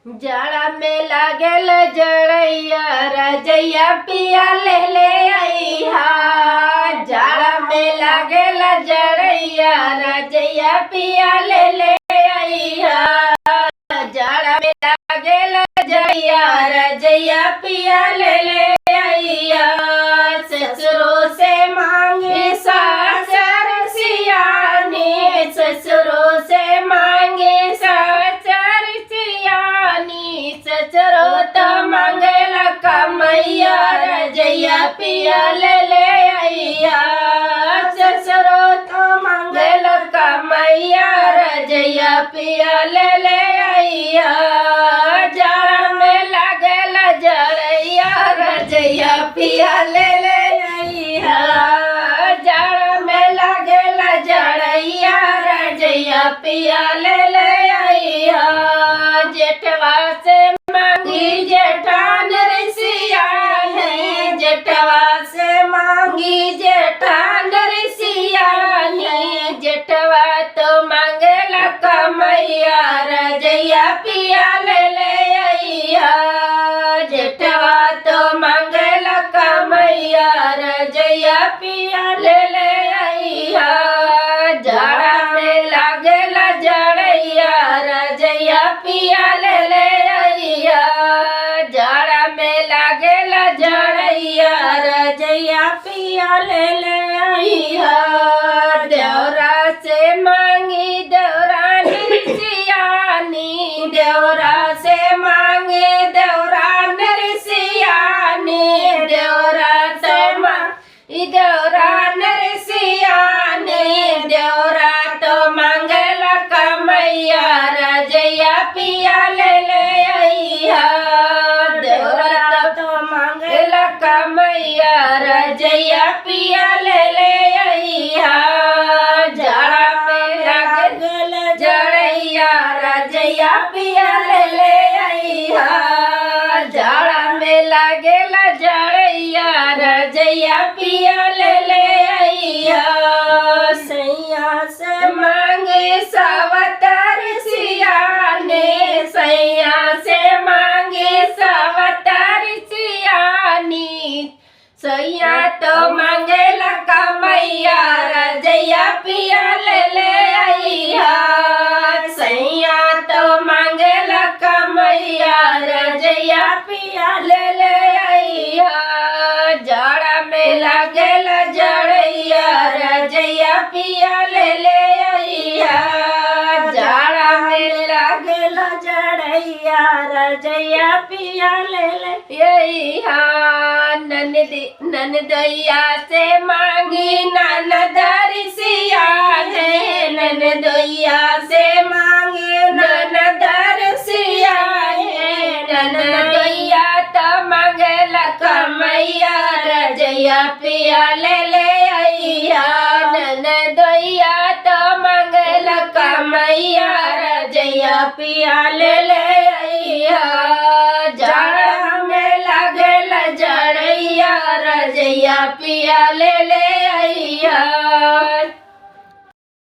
जाड़ा में लागेल जड़ैया रजैया पिया ले आईहा। जाड़ा में लागेल जड़ैया रजैया पिया ले आईहा। जाड़ा में लागेल जड़ैया रजैया पिया ले आईहा। ससुरों से मांगे सासर सियानी, ससुरों से मांगे सासर सियानी। ससुरो तो मांगेला कमैया रजैया पिया ले आईहा। ससुरो तो मांगेला कमैया रजैया पिया ले आईहा। जाड़ में लागेला जड़ैया रजैया पिया ले आईहा। जाड़ में लागेला जड़ैया रजैया पिया ले आईहा। जेठवा से मांगी जेठान सियानी, जेठवा से मांगी जेठान सियानी। जेठवा तो मांगेला कमैया रजैया पिया ले आईहा। जेठवा तो मांगेला कमैया रजैया पिया ले आईहा। जाड़ा में लागेला जड़ैया रजैया पिया ले आईहा। जाड़ा में लागेला जड़ैया रजैया पिया ले आईहा। देवरा से मांगी देवरानी सियानी, देवरा से मांगे देवरानी सियानी। देवरा से मांगी देवरानी सियानी। देवरा तो मांगेला कमैया रजैया पिया ले आईहा। देवरा तो मांगेला कमैया रजैया पिया ले आईहा। जाड़ा में लागेला जड़ैया रजैया पिया ले आईहा। जाड़ा में लागेला जड़ैया रजैया पिया ले आईहा। सैया से मांगे सवतर सियाने, सैया से मांगे सवतर सियानी। सैया तो मांगेला कमैया रजैया पिया ले आईहा। सैया तो मांगेला कमैया रजैया पिया ले आईहा। जाड़ा में लागेला जड़ैया रजैया पिया ले आईहा। जाड़ा में लागेला जड़ैया रजैया पिया ले आईहा। ननदैया से मांगी ननदर सियाने, ननदैया से मांगे ननदर सियाने। ननदैया तो मांगेला कमैया रजैया पिया ले आईहा। ननदैया तो मांगेला कमैया रजैया पिया ले आईहा। जाड़ा में लागेला जड़ैया रजैया पिया ले आईहा।